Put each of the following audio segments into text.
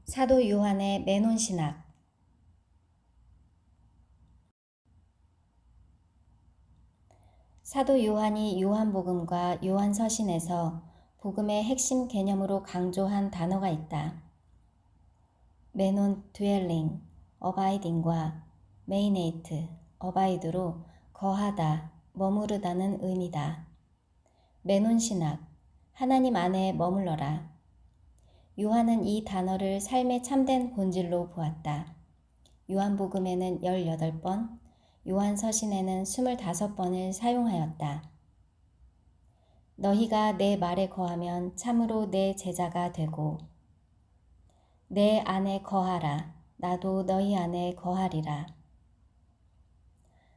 사도 요한의 매논신학. 사도 요한이 요한복음과 요한서신에서 복음의 핵심 개념으로 강조한 단어가 있다. 매논 dwelling, abiding과 메이네이트, abid로 거하다, 머무르다는 의미다. 매논신학, 하나님 안에 머물러라. 요한은 이 단어를 삶의 참된 본질로 보았다. 요한복음에는 18번, 요한서신에는 25번을 사용하였다. 너희가 내 말에 거하면 참으로 내 제자가 되고 내 안에 거하라. 나도 너희 안에 거하리라.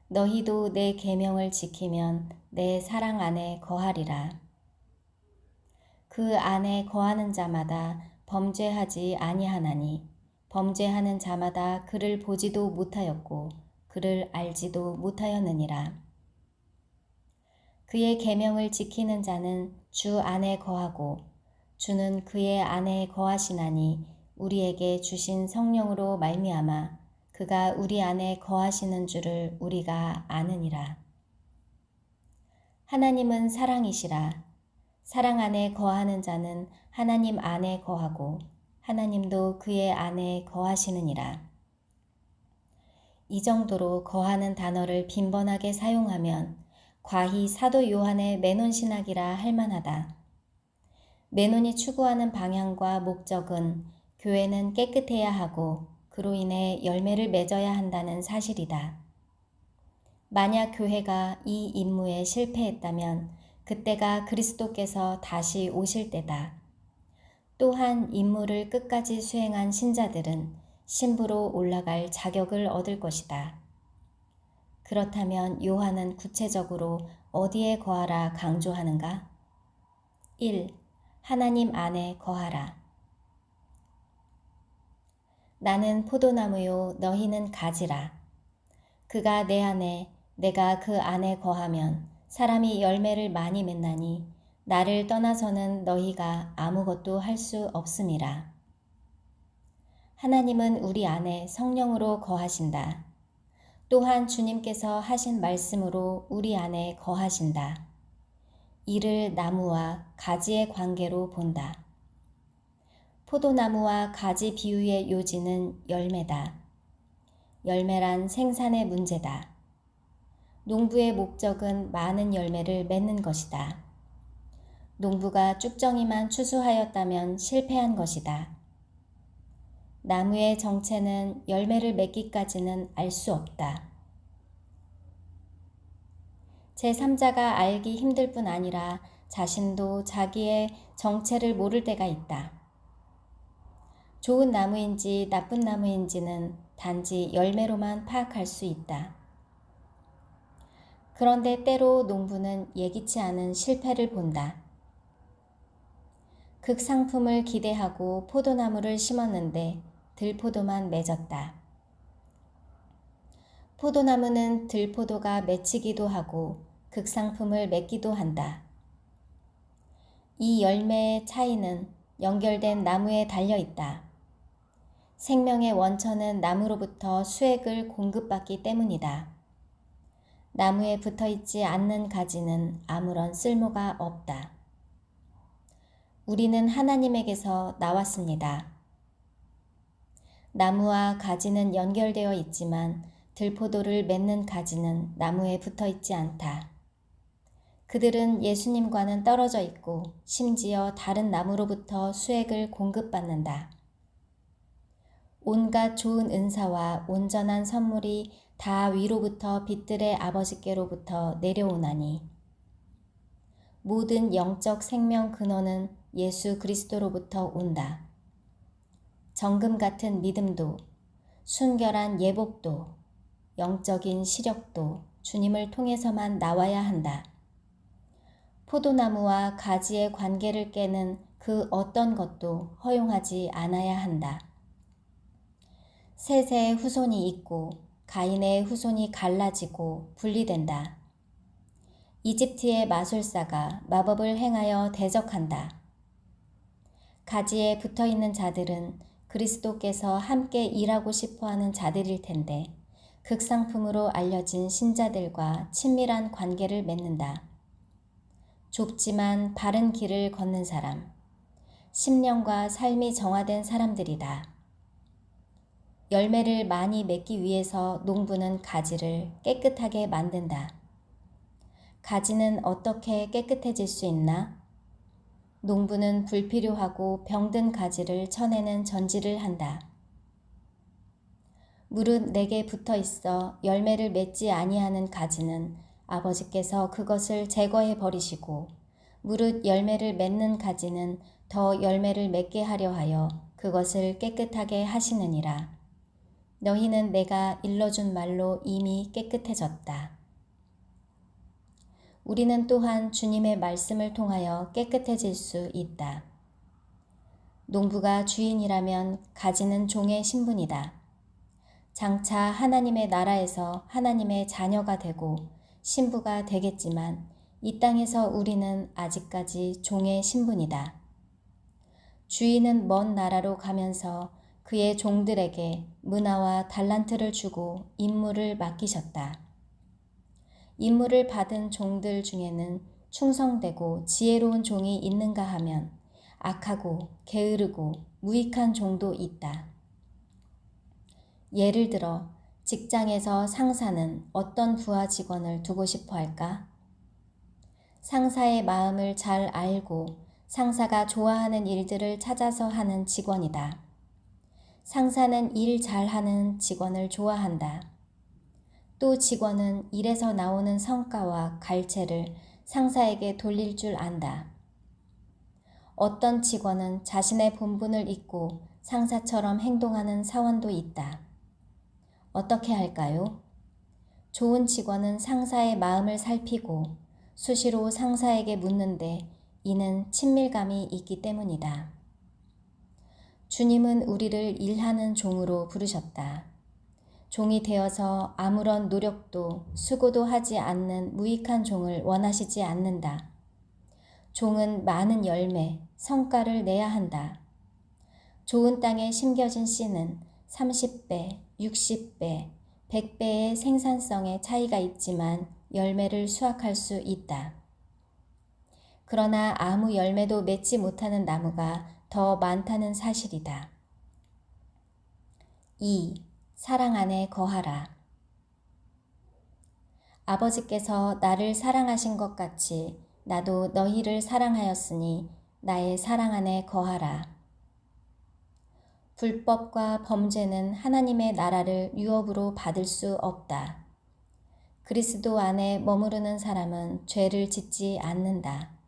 너희도 내 계명을 지키면 내 사랑 안에 거하리라. 그 안에 거하는 자마다 범죄하지 아니하나니 범죄하는 자마다 그를 보지도 못하였고 그를 알지도 못하였느니라. 그의 계명을 지키는 자는 주 안에 거하고 주는 그의 안에 거하시나니 우리에게 주신 성령으로 말미암아 그가 우리 안에 거하시는 줄을 우리가 아느니라. 하나님은 사랑이시라. 사랑 안에 거하는 자는 하나님 안에 거하고 하나님도 그의 안에 거하시느니라. 이 정도로 거하는 단어를 빈번하게 사용하면 과히 사도 요한의 매논신학이라 할 만하다. 매논이 추구하는 방향과 목적은 교회는 깨끗해야 하고 그로 인해 열매를 맺어야 한다는 사실이다. 만약 교회가 이 임무에 실패했다면 그때가 그리스도께서 다시 오실 때다. 또한 임무를 끝까지 수행한 신자들은 신부로 올라갈 자격을 얻을 것이다. 그렇다면 요한은 구체적으로 어디에 거하라 강조하는가? 1. 하나님 안에 거하라. 나는 포도나무요 너희는 가지라. 그가 내 안에 내가 그 안에 거하면 사람이 열매를 많이 맺나니 나를 떠나서는 너희가 아무것도 할 수 없음이라. 하나님은 우리 안에 성령으로 거하신다. 또한 주님께서 하신 말씀으로 우리 안에 거하신다. 이를 나무와 가지의 관계로 본다. 포도나무와 가지 비유의 요지는 열매다. 열매란 생산의 문제다. 농부의 목적은 많은 열매를 맺는 것이다. 농부가 쭉정이만 추수하였다면 실패한 것이다. 나무의 정체는 열매를 맺기까지는 알 수 없다. 제3자가 알기 힘들 뿐 아니라 자신도 자기의 정체를 모를 때가 있다. 좋은 나무인지 나쁜 나무인지는 단지 열매로만 파악할 수 있다. 그런데 때로 농부는 예기치 않은 실패를 본다. 극상품을 기대하고 포도나무를 심었는데 들포도만 맺었다. 포도나무는 들포도가 맺히기도 하고 극상품을 맺기도 한다. 이 열매의 차이는 연결된 나무에 달려 있다. 생명의 원천은 나무로부터 수액을 공급받기 때문이다. 나무에 붙어있지 않는 가지는 아무런 쓸모가 없다. 우리는 하나님에게서 나왔습니다. 나무와 가지는 연결되어 있지만 들포도를 맺는 가지는 나무에 붙어있지 않다. 그들은 예수님과는 떨어져 있고 심지어 다른 나무로부터 수액을 공급받는다. 온갖 좋은 은사와 온전한 선물이 다 위로부터 빛들의 아버지께로부터 내려오나니 모든 영적 생명 근원은 예수 그리스도로부터 온다. 정금 같은 믿음도 순결한 예복도 영적인 시력도 주님을 통해서만 나와야 한다. 포도나무와 가지의 관계를 깨는 그 어떤 것도 허용하지 않아야 한다. 셋의 후손이 있고 가인의 후손이 갈라지고 분리된다. 이집트의 마술사가 마법을 행하여 대적한다. 가지에 붙어있는 자들은 그리스도께서 함께 일하고 싶어하는 자들일 텐데 극상품으로 알려진 신자들과 친밀한 관계를 맺는다. 좁지만 바른 길을 걷는 사람, 심령과 삶이 정화된 사람들이다. 열매를 많이 맺기 위해서 농부는 가지를 깨끗하게 만든다. 가지는 어떻게 깨끗해질 수 있나? 농부는 불필요하고 병든 가지를 쳐내는 전지를 한다. 무릇 내게 붙어 있어 열매를 맺지 아니하는 가지는 아버지께서 그것을 제거해 버리시고, 무릇 열매를 맺는 가지는 더 열매를 맺게 하려 하여 그것을 깨끗하게 하시느니라. 너희는 내가 일러준 말로 이미 깨끗해졌다. 우리는 또한 주님의 말씀을 통하여 깨끗해질 수 있다. 농부가 주인이라면 가지는 종의 신분이다. 장차 하나님의 나라에서 하나님의 자녀가 되고 신부가 되겠지만 이 땅에서 우리는 아직까지 종의 신분이다. 주인은 먼 나라로 가면서 그의 종들에게 문화와 달란트를 주고 임무를 맡기셨다. 임무를 받은 종들 중에는 충성되고 지혜로운 종이 있는가 하면 악하고 게으르고 무익한 종도 있다. 예를 들어 직장에서 상사는 어떤 부하 직원을 두고 싶어 할까? 상사의 마음을 잘 알고 상사가 좋아하는 일들을 찾아서 하는 직원이다. 상사는 일 잘하는 직원을 좋아한다. 또 직원은 일에서 나오는 성과와 갈채를 상사에게 돌릴 줄 안다. 어떤 직원은 자신의 본분을 잊고 상사처럼 행동하는 사원도 있다. 어떻게 할까요? 좋은 직원은 상사의 마음을 살피고 수시로 상사에게 묻는데 이는 친밀감이 있기 때문이다. 주님은 우리를 일하는 종으로 부르셨다. 종이 되어서 아무런 노력도 수고도 하지 않는 무익한 종을 원하시지 않는다. 종은 많은 열매, 성과를 내야 한다. 좋은 땅에 심겨진 씨는 30배, 60배, 100배의 생산성에 차이가 있지만 열매를 수확할 수 있다. 그러나 아무 열매도 맺지 못하는 나무가 더 많다는 사실이다. 2. 사랑 안에 거하라. 아버지께서 나를 사랑하신 것 같이 나도 너희를 사랑하였으니 나의 사랑 안에 거하라. 불법과 범죄는 하나님의 나라를 유업으로 받을 수 없다. 그리스도 안에 머무르는 사람은 죄를 짓지 않는다.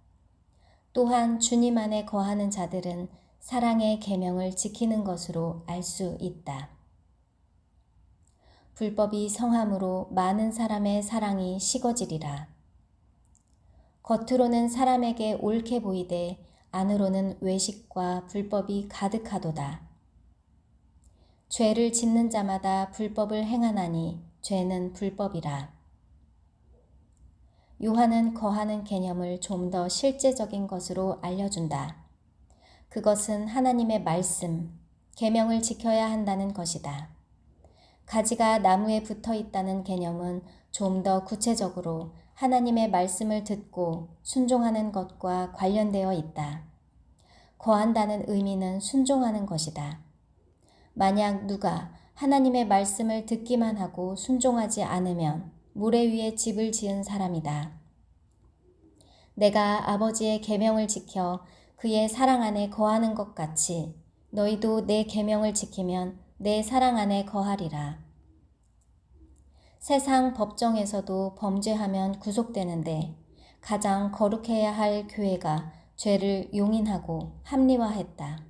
또한 주님 안에 거하는 자들은 사랑의 계명을 지키는 것으로 알 수 있다. 불법이 성함으로 많은 사람의 사랑이 식어지리라. 겉으로는 사람에게 옳게 보이되 안으로는 외식과 불법이 가득하도다. 죄를 짓는 자마다 불법을 행하나니 죄는 불법이라. 요한은 거하는 개념을 좀 더 실제적인 것으로 알려준다. 그것은 하나님의 말씀, 계명을 지켜야 한다는 것이다. 가지가 나무에 붙어 있다는 개념은 좀 더 구체적으로 하나님의 말씀을 듣고 순종하는 것과 관련되어 있다. 거한다는 의미는 순종하는 것이다. 만약 누가 하나님의 말씀을 듣기만 하고 순종하지 않으면 모래 위에 집을 지은 사람이다. 내가 아버지의 계명을 지켜 그의 사랑 안에 거하는 것 같이 너희도 내 계명을 지키면 내 사랑 안에 거하리라. 세상 법정에서도 범죄하면 구속되는데 가장 거룩해야 할 교회가 죄를 용인하고 합리화했다.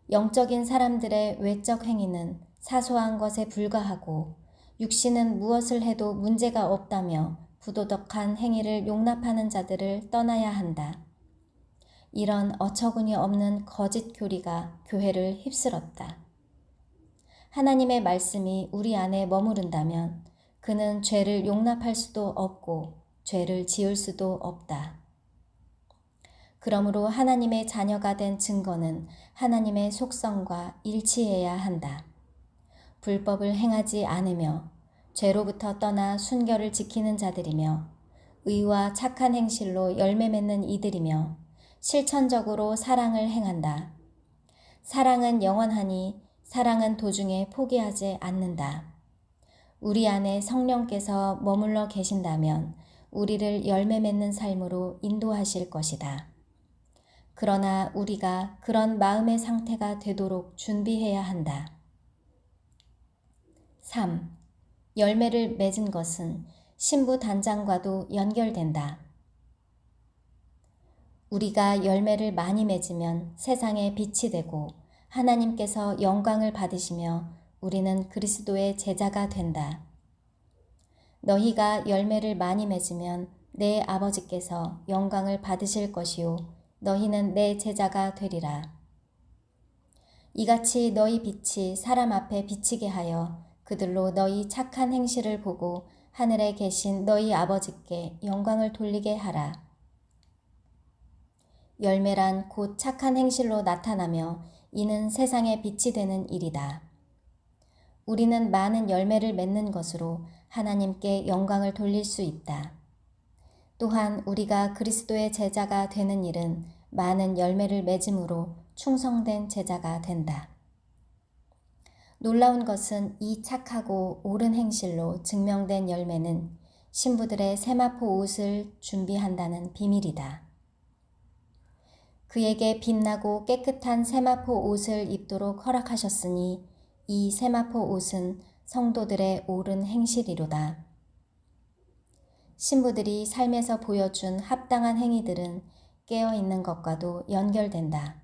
영적인 사람들의 외적 행위는 사소한 것에 불과하고 육신은 무엇을 해도 문제가 없다며 부도덕한 행위를 용납하는 자들을 떠나야 한다. 이런 어처구니 없는 거짓 교리가 교회를 휩쓸었다. 하나님의 말씀이 우리 안에 머무른다면 그는 죄를 용납할 수도 없고 죄를 지을 수도 없다. 그러므로 하나님의 자녀가 된 증거는 하나님의 속성과 일치해야 한다. 불법을 행하지 않으며 죄로부터 떠나 순결을 지키는 자들이며 의와 착한 행실로 열매 맺는 이들이며 실천적으로 사랑을 행한다. 사랑은 영원하니 사랑은 도중에 포기하지 않는다. 우리 안에 성령께서 머물러 계신다면 우리를 열매 맺는 삶으로 인도하실 것이다. 그러나 우리가 그런 마음의 상태가 되도록 준비해야 한다. 3. 열매를 맺은 것은 신부 단장과도 연결된다. 우리가 열매를 많이 맺으면 세상에 빛이 되고 하나님께서 영광을 받으시며 우리는 그리스도의 제자가 된다. 너희가 열매를 많이 맺으면 내 아버지께서 영광을 받으실 것이요 너희는 내 제자가 되리라. 이같이 너희 빛이 사람 앞에 비치게 하여 그들로 너희 착한 행실을 보고 하늘에 계신 너희 아버지께 영광을 돌리게 하라. 열매란 곧 착한 행실로 나타나며 이는 세상에 빛이 되는 일이다. 우리는 많은 열매를 맺는 것으로 하나님께 영광을 돌릴 수 있다. 또한 우리가 그리스도의 제자가 되는 일은 많은 열매를 맺음으로 충성된 제자가 된다. 놀라운 것은 이 착하고 옳은 행실로 증명된 열매는 신부들의 세마포 옷을 준비한다는 비밀이다. 그에게 빛나고 깨끗한 세마포 옷을 입도록 허락하셨으니 이 세마포 옷은 성도들의 옳은 행실이로다. 신부들이 삶에서 보여준 합당한 행위들은 깨어있는 것과도 연결된다.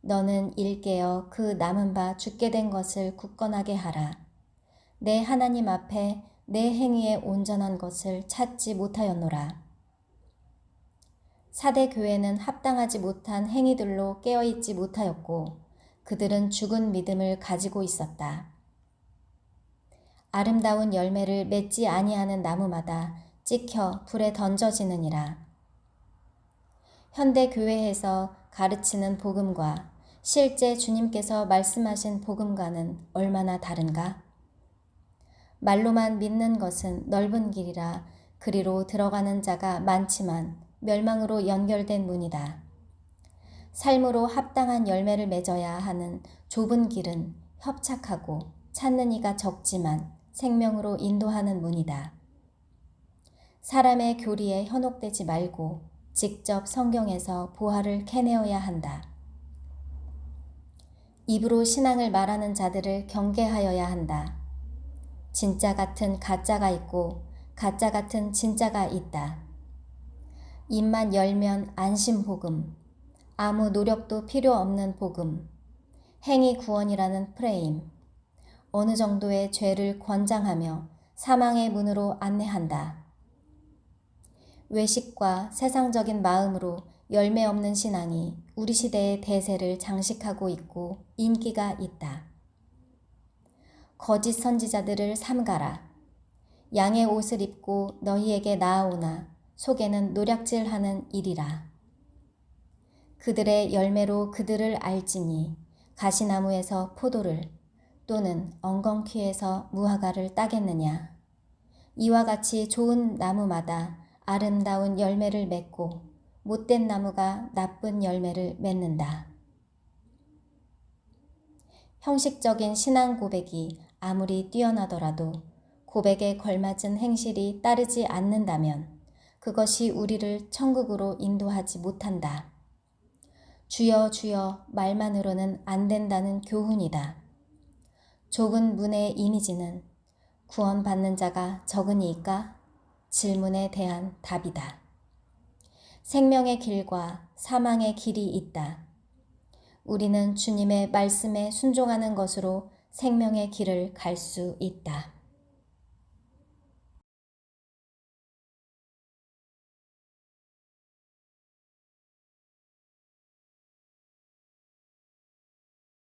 너는 일깨어 그 남은 바 죽게 된 것을 굳건하게 하라. 내 하나님 앞에 내 행위에 온전한 것을 찾지 못하였노라. 사대 교회는 합당하지 못한 행위들로 깨어있지 못하였고 그들은 죽은 믿음을 가지고 있었다. 아름다운 열매를 맺지 아니하는 나무마다 찍혀 불에 던져지느니라. 현대 교회에서 가르치는 복음과 실제 주님께서 말씀하신 복음과는 얼마나 다른가? 말로만 믿는 것은 넓은 길이라 그리로 들어가는 자가 많지만 멸망으로 연결된 문이다. 삶으로 합당한 열매를 맺어야 하는 좁은 길은 협착하고 찾는 이가 적지만 생명으로 인도하는 문이다. 사람의 교리에 현혹되지 말고 직접 성경에서 보화를 캐내어야 한다. 입으로 신앙을 말하는 자들을 경계하여야 한다. 진짜 같은 가짜가 있고 가짜 같은 진짜가 있다. 입만 열면 안심 복음, 아무 노력도 필요 없는 복음, 행위 구원이라는 프레임, 어느 정도의 죄를 권장하며 사망의 문으로 안내한다. 외식과 세상적인 마음으로 열매 없는 신앙이 우리 시대의 대세를 장식하고 있고 인기가 있다. 거짓 선지자들을 삼가라. 양의 옷을 입고 너희에게 나아오나 속에는 노략질하는 일이라. 그들의 열매로 그들을 알지니 가시나무에서 포도를 또는 엉겅퀴에서 무화과를 따겠느냐. 이와 같이 좋은 나무마다 아름다운 열매를 맺고 못된 나무가 나쁜 열매를 맺는다. 형식적인 신앙 고백이 아무리 뛰어나더라도 고백에 걸맞은 행실이 따르지 않는다면 그것이 우리를 천국으로 인도하지 못한다. 주여 주여 말만으로는 안 된다는 교훈이다. 좁은 문의 이미지는 구원받는 자가 적으니까 질문에 대한 답이다. 생명의 길과 사망의 길이 있다. 우리는 주님의 말씀에 순종하는 것으로 생명의 길을 갈 수 있다.